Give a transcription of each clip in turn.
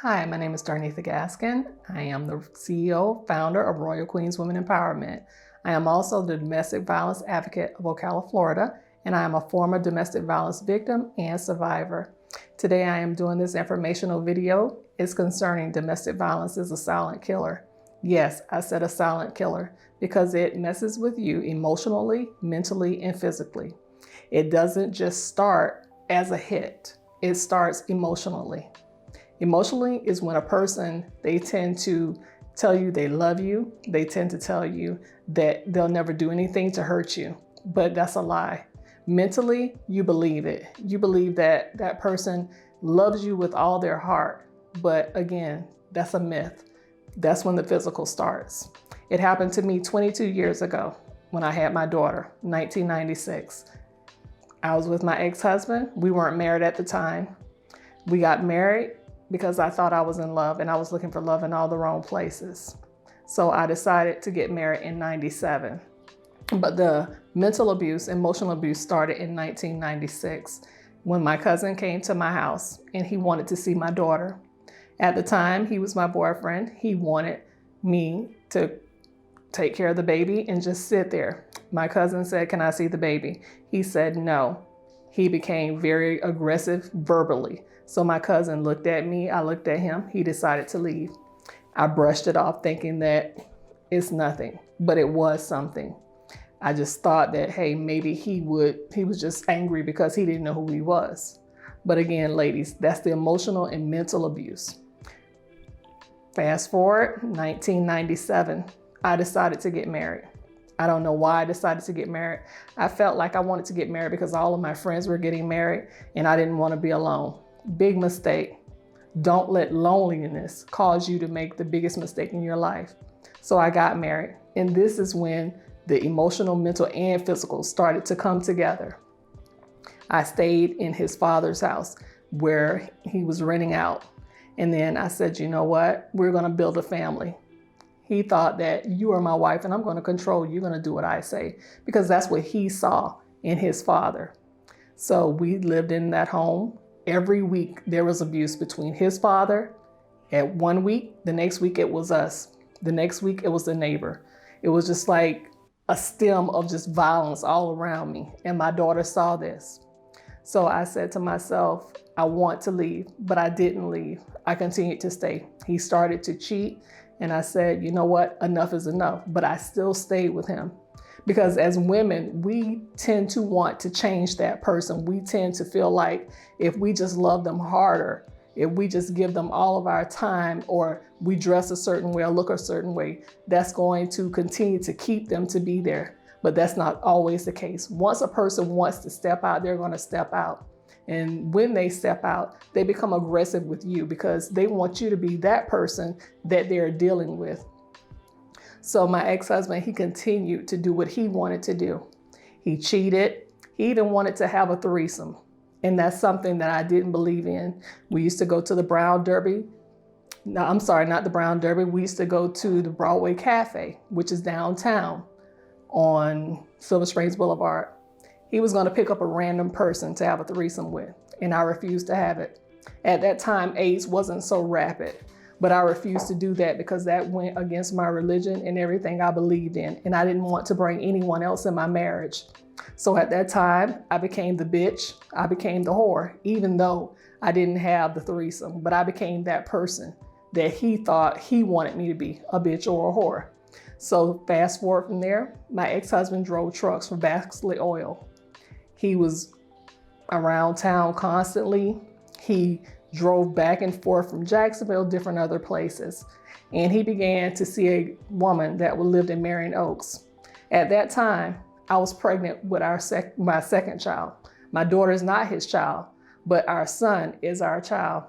Hi, my name is Darnitha Gaskin. I am the CEO, founder of Royal Queens Women Empowerment. I am also the domestic violence advocate of Ocala, Florida, and I am a former domestic violence victim and survivor. Today I am doing this informational video. It's concerning domestic violence is a silent killer. Yes, I said a silent killer because it messes with you emotionally, mentally, and physically. It doesn't just start as a hit. It starts emotionally. Emotionally is when a person, they tend to tell you they love you. They tend to tell you that they'll never do anything to hurt you, but that's a lie. Mentally, you believe it. You believe that that person loves you with all their heart, but again, that's a myth. That's when the physical starts. It happened to me 22 years ago when I had my daughter, 1996. I was with my ex-husband. We weren't married at the time. We got married because I thought I was in love and I was looking for love in all the wrong places. So I decided to get married in 97. But the mental abuse, emotional abuse started in 1996 when my cousin came to my house and he wanted to see my daughter. At the time, he was my boyfriend. He wanted me to take care of the baby and just sit there. My cousin said, "Can I see the baby?" He said no. He became very aggressive verbally. So my cousin looked at me, I looked at him, he decided to leave. I brushed it off thinking that it's nothing, but it was something. I just thought that, hey, maybe he was just angry because he didn't know who he was. But again, ladies, that's the emotional and mental abuse. Fast forward, 1997, I decided to get married. I don't know why I decided to get married. I felt like I wanted to get married because all of my friends were getting married and I didn't want to be alone. Big mistake. Don't let loneliness cause you to make the biggest mistake in your life. So I got married, and this is when the emotional, mental, and physical started to come together. I stayed in his father's house where he was renting out. And then I said, you know what? We're going to build a family. He thought that you are my wife and I'm going to control you. You're going to do what I say, because that's what he saw in his father. So we lived in that home. Every week there was abuse between his father. At 1 week, the next week it was us. The next week it was the neighbor. It was just like a stem of just violence all around me. And my daughter saw this. So I said to myself, I want to leave, but I didn't leave. I continued to stay. He started to cheat. And I said, you know what? Enough is enough. But I still stayed with him. Because as women, we tend to want to change that person. We tend to feel like if we just love them harder, if we just give them all of our time, or we dress a certain way or look a certain way, that's going to continue to keep them to be there. But that's not always the case. Once a person wants to step out, they're going to step out. And when they step out, they become aggressive with you because they want you to be that person that they're dealing with. So my ex-husband, he continued to do what he wanted to do. He cheated. He even wanted to have a threesome. And that's something that I didn't believe in. We used to go to the Brown Derby. No, I'm sorry, not the Brown Derby. We used to go to the Broadway Cafe, which is downtown on Silver Springs Boulevard. He was going to pick up a random person to have a threesome with, and I refused to have it. At that time, AIDS wasn't so rapid, but I refused to do that because that went against my religion and everything I believed in, and I didn't want to bring anyone else in my marriage. So at that time, I became the bitch. I became the whore, even though I didn't have the threesome, but I became that person that he thought he wanted me to be, a bitch or a whore. So fast forward from there, my ex-husband drove trucks for Baxley Oil. He was around town constantly. He drove back and forth from Jacksonville, different other places. And he began to see a woman that lived in Marion Oaks. At that time, I was pregnant with my second child. My daughter is not his child, but our son is our child.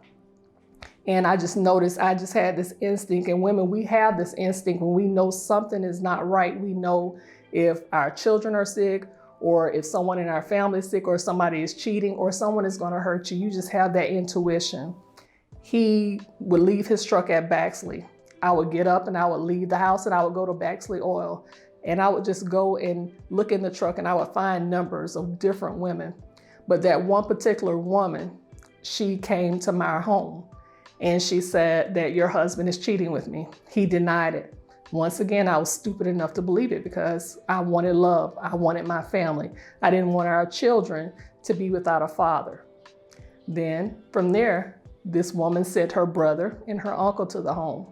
And I just noticed, I just had this instinct, and women, we have this instinct when we know something is not right. We know if our children are sick, or if someone in our family is sick, or somebody is cheating, or someone is going to hurt you. You just have that intuition. He would leave his truck at Baxley. I would get up and I would leave the house and I would go to Baxley Oil. And I would just go and look in the truck and I would find numbers of different women. But that one particular woman, she came to my home And she said that your husband is cheating with me. He denied it. Once again, I was stupid enough to believe it because I wanted love. I wanted my family. I didn't want our children to be without a father. Then from there, this woman sent her brother and her uncle to the home.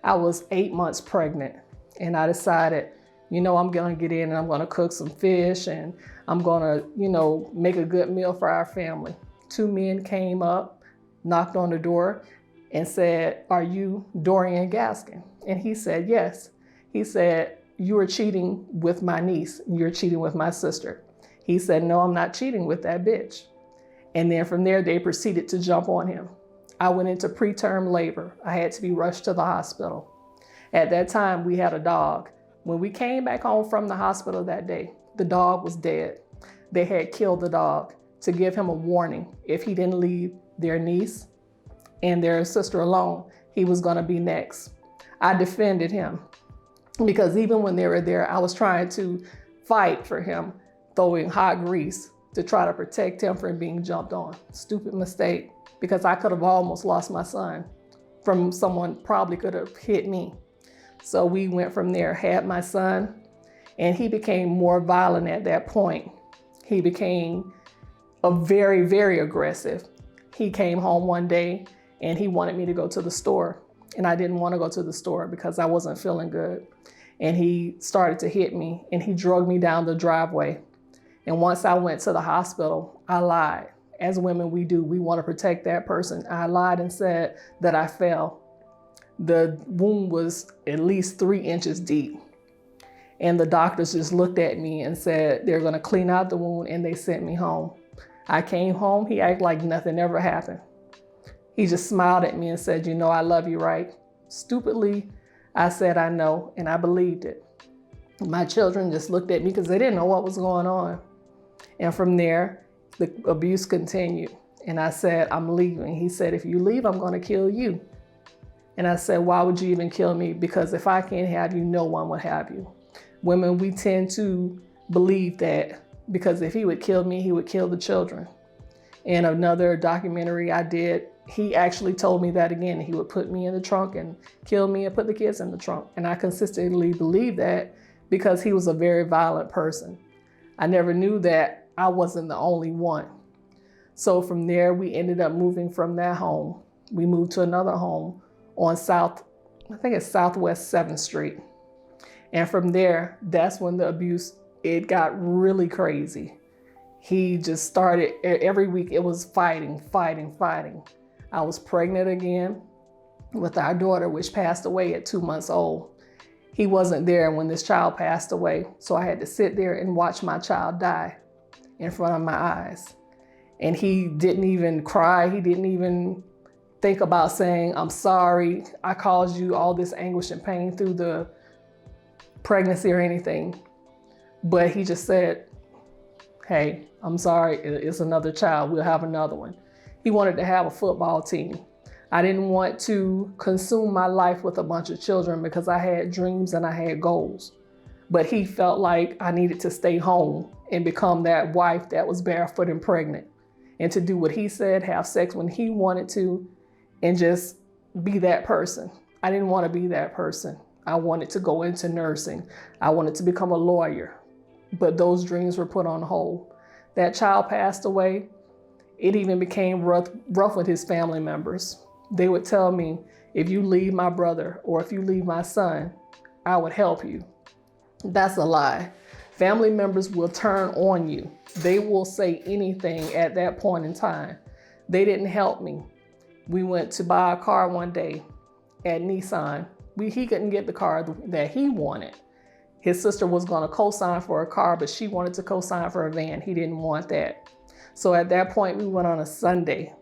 I was 8 months pregnant, and I decided, I'm going to get in and I'm going to cook some fish, and I'm going to, make a good meal for our family. 2 men came up, knocked on the door, and said, "Are you Dorian Gaskin?" And he said, "Yes." He said, "You are cheating with my niece. You're cheating with my sister." He said, "No, I'm not cheating with that bitch." And then from there, they proceeded to jump on him. I went into preterm labor. I had to be rushed to the hospital. At that time, we had a dog. When we came back home from the hospital that day, the dog was dead. They had killed the dog to give him a warning. If he didn't leave their niece and their sister alone, he was going to be next. I defended him because even when they were there, I was trying to fight for him, throwing hot grease to try to protect him from being jumped on. Stupid mistake, because I could have almost lost my son from someone probably could have hit me. So we went from there, had my son, and he became more violent at that point. He became very, very aggressive. He came home one day and he wanted me to go to the store. And I didn't want to go to the store because I wasn't feeling good. And he started to hit me and he dragged me down the driveway. And once I went to the hospital, I lied. As women, we do. We want to protect that person. I lied and said that I fell. The wound was at least 3 inches deep. And the doctors just looked at me and said they're going to clean out the wound, and they sent me home. I came home. He acted like nothing ever happened. He just smiled at me and said, "I love you, right?" Stupidly, I said, "I know," and I believed it. My children just looked at me because they didn't know what was going on. And from there, the abuse continued. And I said, "I'm leaving." He said, "If you leave, I'm going to kill you." And I said, "Why would you even kill me? Because if I can't have you, no one would have you." Women, we tend to believe that because if he would kill me, he would kill the children. In another documentary I did, he actually told me that again. He would put me in the trunk and kill me and put the kids in the trunk. And I consistently believed that because he was a very violent person. I never knew that I wasn't the only one. So from there, we ended up moving from that home. We moved to another home on Southwest 7th Street. And from there, that's when the abuse, it got really crazy. He just started, every week it was fighting. I was pregnant again with our daughter, which passed away at 2 months old. He wasn't there when this child passed away. So I had to sit there and watch my child die in front of my eyes. And he didn't even cry. He didn't even think about saying, "I'm sorry, I caused you all this anguish and pain through the pregnancy," or anything. But he just said, "Hey, I'm sorry, it's another child. We'll have another one." He wanted to have a football team. I didn't want to consume my life with a bunch of children because I had dreams and I had goals. But he felt like I needed to stay home and become that wife that was barefoot and pregnant, and to do what he said, have sex when he wanted to, and just be that person. I didn't want to be that person. I wanted to go into nursing. I wanted to become a lawyer, but those dreams were put on hold. That child passed away. It even became rough with his family members. They would tell me, "If you leave my brother or if you leave my son, I would help you." That's a lie. Family members will turn on you. They will say anything at that point in time. They didn't help me. We went to buy a car one day at Nissan. He couldn't get the car that he wanted. His sister was going to co-sign for a car, but she wanted to co-sign for a van. He didn't want that. So at that point, we went on a Sunday.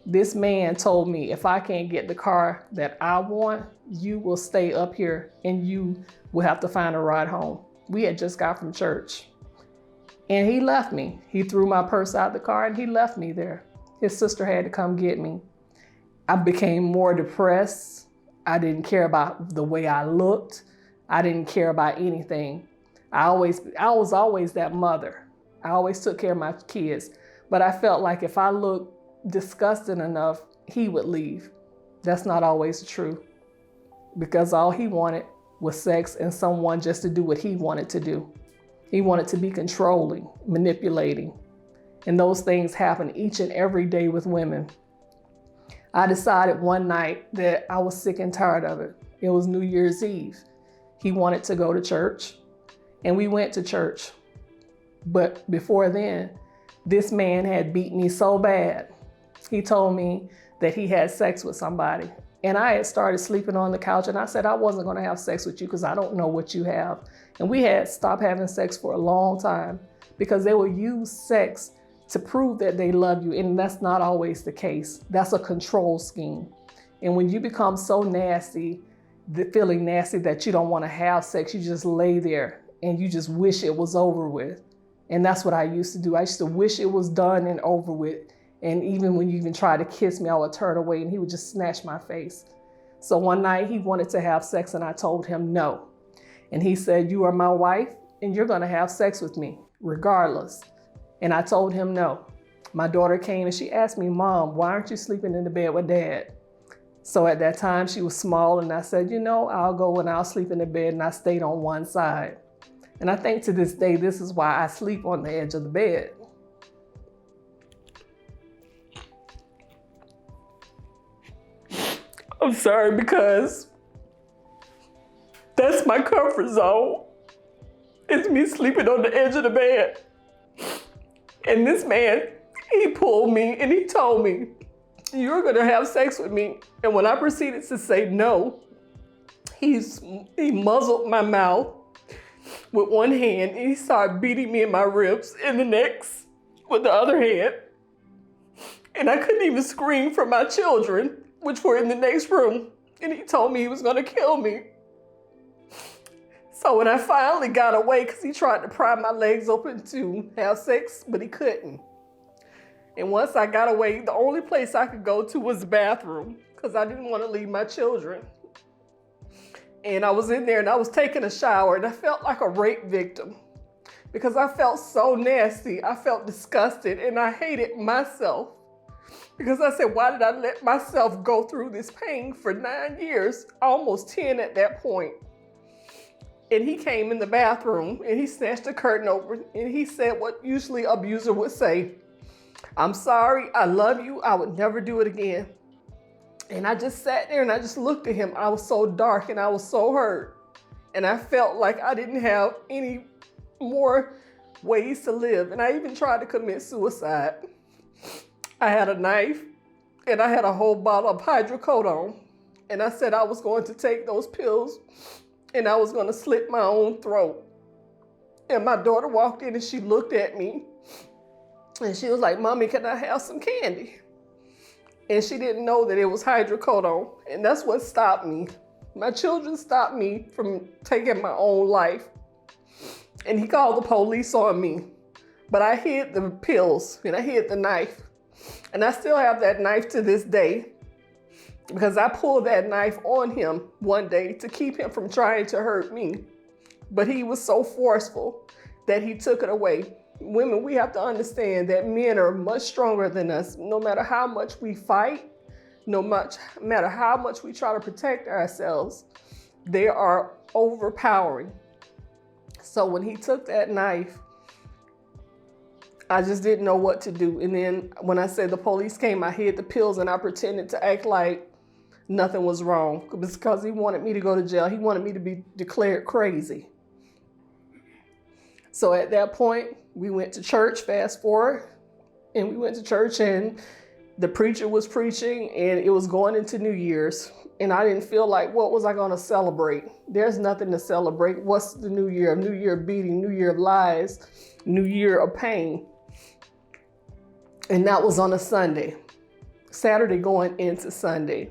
This man told me, "If I can't get the car that I want, you will stay up here and you will have to find a ride home." We had just got from church. And he left me. He threw my purse out the car and he left me there. His sister had to come get me. I became more depressed. I didn't care about the way I looked. I didn't care about anything. I was always that mother. I always took care of my kids. But I felt like if I looked disgusted enough, he would leave. That's not always the truth, because all he wanted was sex and someone just to do what he wanted to do. He wanted to be controlling, manipulating, and those things happen each and every day with women. I decided one night that I was sick and tired of it. It was New Year's Eve. He wanted to go to church, and we went to church. But before then, this man had beat me so bad. He told me that he had sex with somebody. And I had started sleeping on the couch, and I said I wasn't going to have sex with you because I don't know what you have. And we had stopped having sex for a long time because they will use sex to prove that they love you. And that's not always the case. That's a control scheme. And when you become so nasty, feeling nasty that you don't want to have sex, you just lay there and you just wish it was over with. And that's what I used to do. I used to wish it was done and over with. And even when you even tried to kiss me, I would turn away and he would just snatch my face. So one night he wanted to have sex and I told him no. And he said, "You are my wife and you're going to have sex with me regardless." And I told him no. My daughter came and she asked me, "Mom, why aren't you sleeping in the bed with Dad?" So at that time she was small and I said, "I'll go and I'll sleep in the bed," and I stayed on one side. And I think to this day, this is why I sleep on the edge of the bed. I'm sorry, because that's my comfort zone. It's me sleeping on the edge of the bed. And this man, he pulled me and he told me, "You're gonna have sex with me." And when I proceeded to say no, he muzzled my mouth with one hand and he started beating me in my ribs and the next with the other hand. And I couldn't even scream for my children, which were in the next room. And he told me he was gonna kill me. So when I finally got away, because he tried to pry my legs open to have sex, but he couldn't. And once I got away, the only place I could go to was the bathroom because I didn't want to leave my children. And I was in there and I was taking a shower and I felt like a rape victim because I felt so nasty. I felt disgusted and I hated myself because I said, why did I let myself go through this pain for 9 years, almost 10 at that point? And he came in the bathroom and he snatched the curtain open and he said what usually an abuser would say: "I'm sorry, I love you, I would never do it again." And I just sat there and I just looked at him. I was so dark and I was so hurt. And I felt like I didn't have any more ways to live. And I even tried to commit suicide. I had a knife and I had a whole bottle of hydrocodone. And I said I was going to take those pills and I was going to slit my own throat. And my daughter walked in and she looked at me and she was like, "Mommy, can I have some candy?" And she didn't know that it was hydrocodone. And that's what stopped me. My children stopped me from taking my own life. And he called the police on me. But I hid the pills and I hid the knife. And I still have that knife to this day because I pulled that knife on him one day to keep him from trying to hurt me. But he was so forceful that he took it away. Women, we have to understand that men are much stronger than us. No matter how much we fight, no matter how much we try to protect ourselves, they are overpowering. So when he took that knife, I just didn't know what to do. And then when I said the police came, I hid the pills and I pretended to act like nothing was wrong because he wanted me to go to jail. He wanted me to be declared crazy. So at that point, we went to church, fast forward, and we went to church and the preacher was preaching and it was going into New Year's. And I didn't feel like, what was I going to celebrate? There's nothing to celebrate. What's the new year? A new year of beating, new year of lies, new year of pain. And that was on a Sunday, Saturday going into Sunday.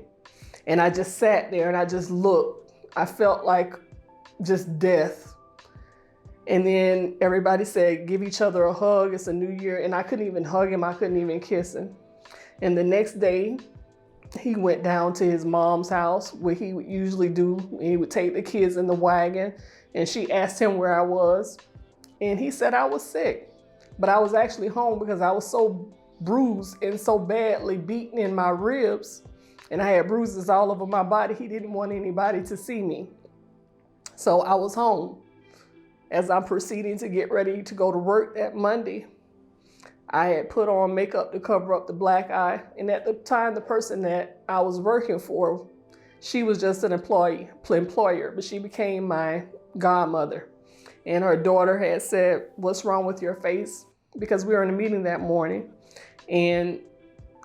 And I just sat there and I just looked. I felt like just death. And then everybody said, give each other a hug. It's a new year. And I couldn't even hug him. I couldn't even kiss him. And the next day, he went down to his mom's house where he would usually do. He would take the kids in the wagon. And she asked him where I was. And he said I was sick. But I was actually home because I was so bruised and so badly beaten in my ribs and I had bruises all over my body. He didn't want anybody to see me. So I was home. As I'm proceeding to get ready to go to work that Monday, I had put on makeup to cover up the black eye. And at the time, the person that I was working for, she was just an employer, but she became my godmother. And her daughter had said, "What's wrong with your face?" Because we were in a meeting that morning. And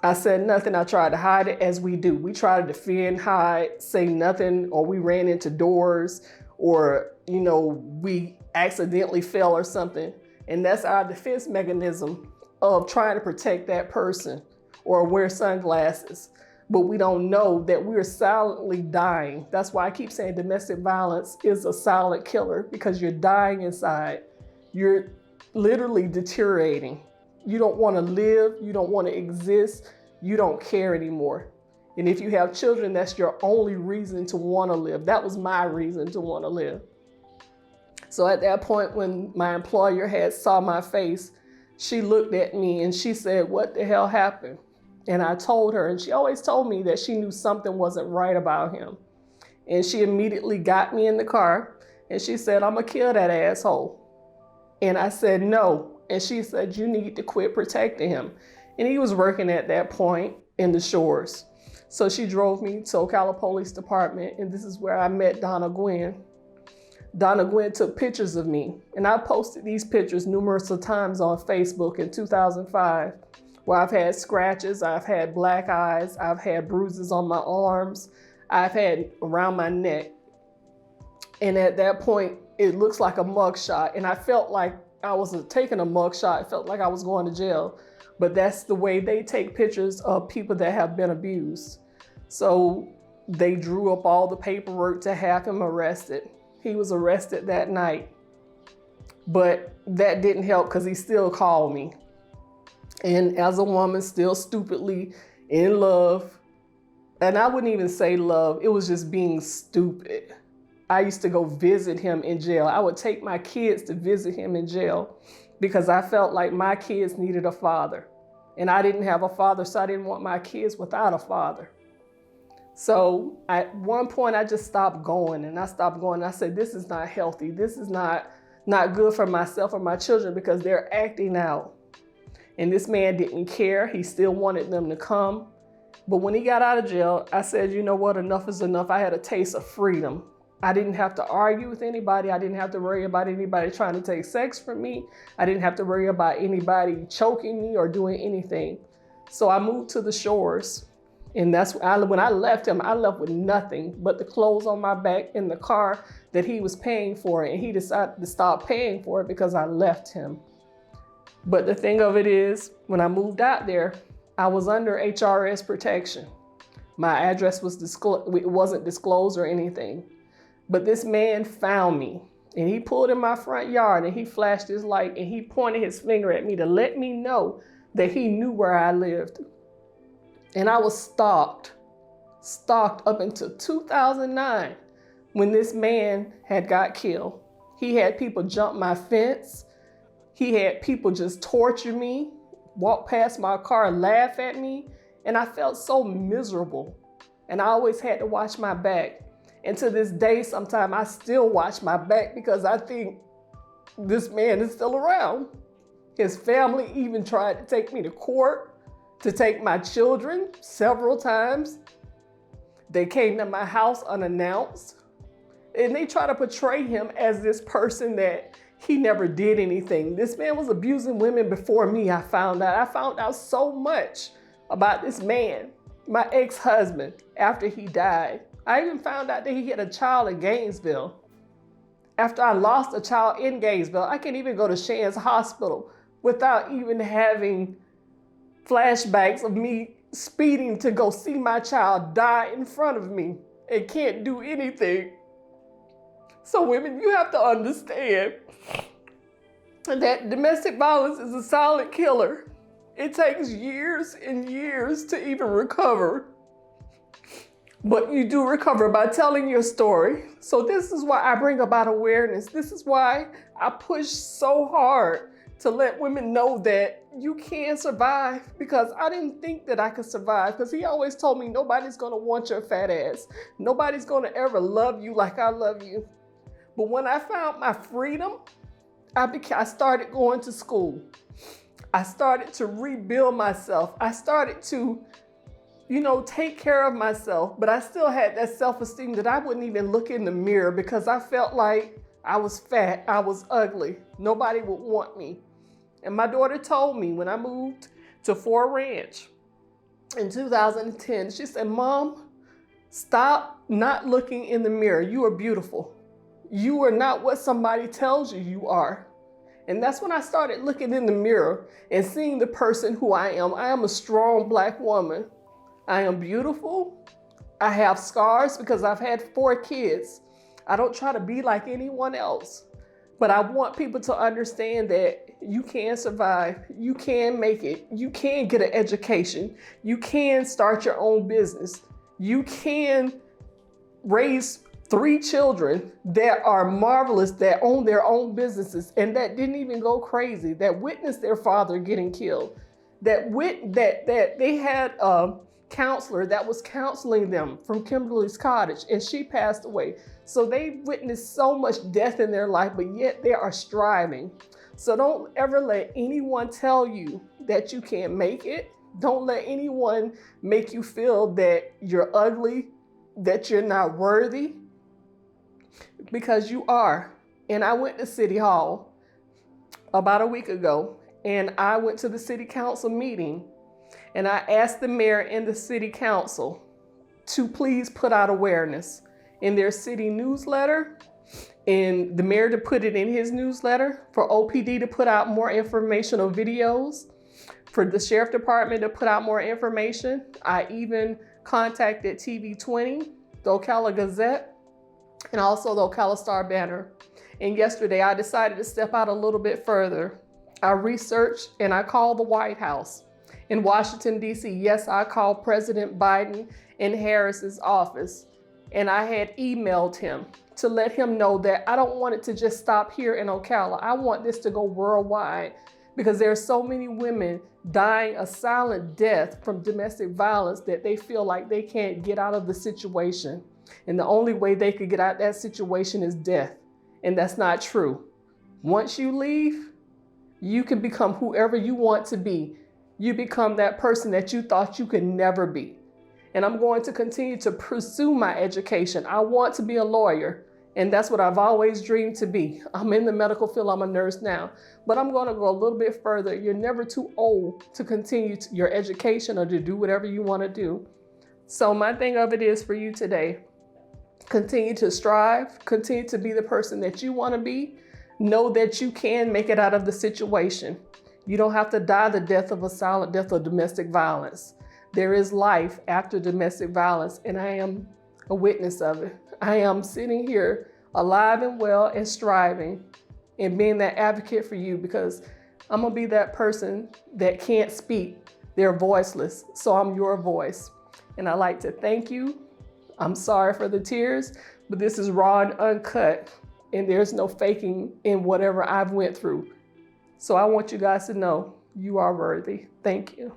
I said nothing. I tried to hide it, as we do. We try to defend, hide, say nothing, or we ran into doors, or, we accidentally fell or something. And that's our defense mechanism of trying to protect that person, or wear sunglasses. But we don't know that we're silently dying. That's why I keep saying domestic violence is a silent killer, because you're dying inside. You're literally deteriorating. You don't want to live. You don't want to exist. You don't care anymore. And if you have children, that's your only reason to want to live. That was my reason to want to live. So at that point, when my employer had saw my face, she looked at me and she said, "What the hell happened?" And I told her, and she always told me that she knew something wasn't right about him. And she immediately got me in the car and she said, "I'm gonna kill that asshole." And I said, "No." And she said, "You need to quit protecting him." And he was working at that point in the Shores. So she drove me to Ocala Police Department, and this is where I met Donna Gwen. Donna Gwen took pictures of me, and I posted these pictures numerous of times on Facebook in 2005, where I've had scratches, I've had black eyes, I've had bruises on my arms, I've had around my neck. And at that point, it looks like a mugshot, and I felt like I wasn't taking a mugshot. It felt like I was going to jail. But that's the way they take pictures of people that have been abused. So they drew up all the paperwork to have him arrested. He was arrested that night. But that didn't help, because he still called me. And as a woman, still stupidly in love, and I wouldn't even say love, it was just being stupid. I used to go visit him in jail. I would take my kids to visit him in jail, because I felt like my kids needed a father. And I didn't have a father, so I didn't want my kids without a father. So at one point, I just stopped going, and I stopped going. I said, "This is not healthy. This is not good for myself or my children, because they're acting out." And this man didn't care. He still wanted them to come. But when he got out of jail, I said, "You know what? Enough is enough." I had a taste of freedom. I didn't have to argue with anybody. I didn't have to worry about anybody trying to take sex from me. I didn't have to worry about anybody choking me or doing anything. So I moved to the Shores. And when I left him, I left with nothing but the clothes on my back in the car that he was paying for. And he decided to stop paying for it because I left him. But the thing of it is, when I moved out there, I was under HRS protection. My address wasn't disclosed or anything. But this man found me, and he pulled in my front yard, and he flashed his light, and he pointed his finger at me to let me know that he knew where I lived. And I was stalked up until 2009, when this man had got killed. He had people jump my fence. He had people just torture me, walk past my car, laugh at me, and I felt so miserable. And I always had to watch my back. And to this day, sometimes I still watch my back, because I think this man is still around. His family even tried to take me to court, to take my children several times. They came to my house unannounced, and they try to portray him as this person that he never did anything. This man was abusing women before me, I found out. I found out so much about this man, my ex-husband, after he died. I even found out that he had a child in Gainesville. After I lost a child in Gainesville, I can't even go to Shands Hospital without even having flashbacks of me speeding to go see my child die in front of me and can't do anything. So women, you have to understand that domestic violence is a silent killer. It takes years and years to even recover. But you do recover by telling your story. So this is why I bring about awareness. This is why I push so hard to let women know that you can survive, because I didn't think that I could survive, because he always told me nobody's gonna want your fat ass. Nobody's gonna ever love you like I love you. But when I found my freedom, I started going to school. I started to rebuild myself. I started to, take care of myself, but I still had that self-esteem that I wouldn't even look in the mirror because I felt like I was fat, I was ugly. Nobody would want me. And my daughter told me when I moved to Fort Ranch in 2010, she said, "Mom, stop not looking in the mirror. You are beautiful. You are not what somebody tells you you are." And that's when I started looking in the mirror and seeing the person who I am. I am a strong Black woman. I am beautiful. I have scars because I've had 4 kids. I don't try to be like anyone else. But I want people to understand that you can survive. You can make it. You can get an education. You can start your own business. You can raise 3 children that are marvelous, that own their own businesses, and that didn't even go crazy, that witnessed their father getting killed, that they had a counselor that was counseling them from Kimberly's Cottage, and she passed away. So they witnessed so much death in their life, but yet they are striving. So don't ever let anyone tell you that you can't make it. Don't let anyone make you feel that you're ugly, that you're not worthy, because you are. And I went to City Hall about a week ago, and I went to the city council meeting, and I asked the mayor and the city council to please put out awareness in their city newsletter, and the mayor to put it in his newsletter, for OPD to put out more informational videos, for the sheriff department to put out more information. I even contacted TV20, the Ocala Gazette, and also the Ocala Star Banner. And yesterday I decided to step out a little bit further. I researched and I called the White House in Washington, D.C. Yes, I called President Biden in Harris's office, and I had emailed him to let him know that I don't want it to just stop here in Ocala. I want this to go worldwide, because there are so many women dying a silent death from domestic violence that they feel like they can't get out of the situation. And the only way they could get out of that situation is death. And that's not true. Once you leave, you can become whoever you want to be. You become that person that you thought you could never be. And I'm going to continue to pursue my education. I want to be a lawyer, and that's what I've always dreamed to be. I'm in the medical field, I'm a nurse now, but I'm going to go a little bit further. You're never too old to continue your education or to do whatever you want to do. So my thing of it is for you today, continue to strive, continue to be the person that you want to be. Know that you can make it out of the situation. You don't have to die the death of a silent death of domestic violence. There is life after domestic violence, and I am a witness of it. I am sitting here alive and well and striving and being that advocate for you, because I'm gonna be that person that can't speak. They're voiceless, so I'm your voice. And I'd like to thank you. I'm sorry for the tears, but this is raw and uncut, and there's no faking in whatever I've went through. So I want you guys to know you are worthy. Thank you.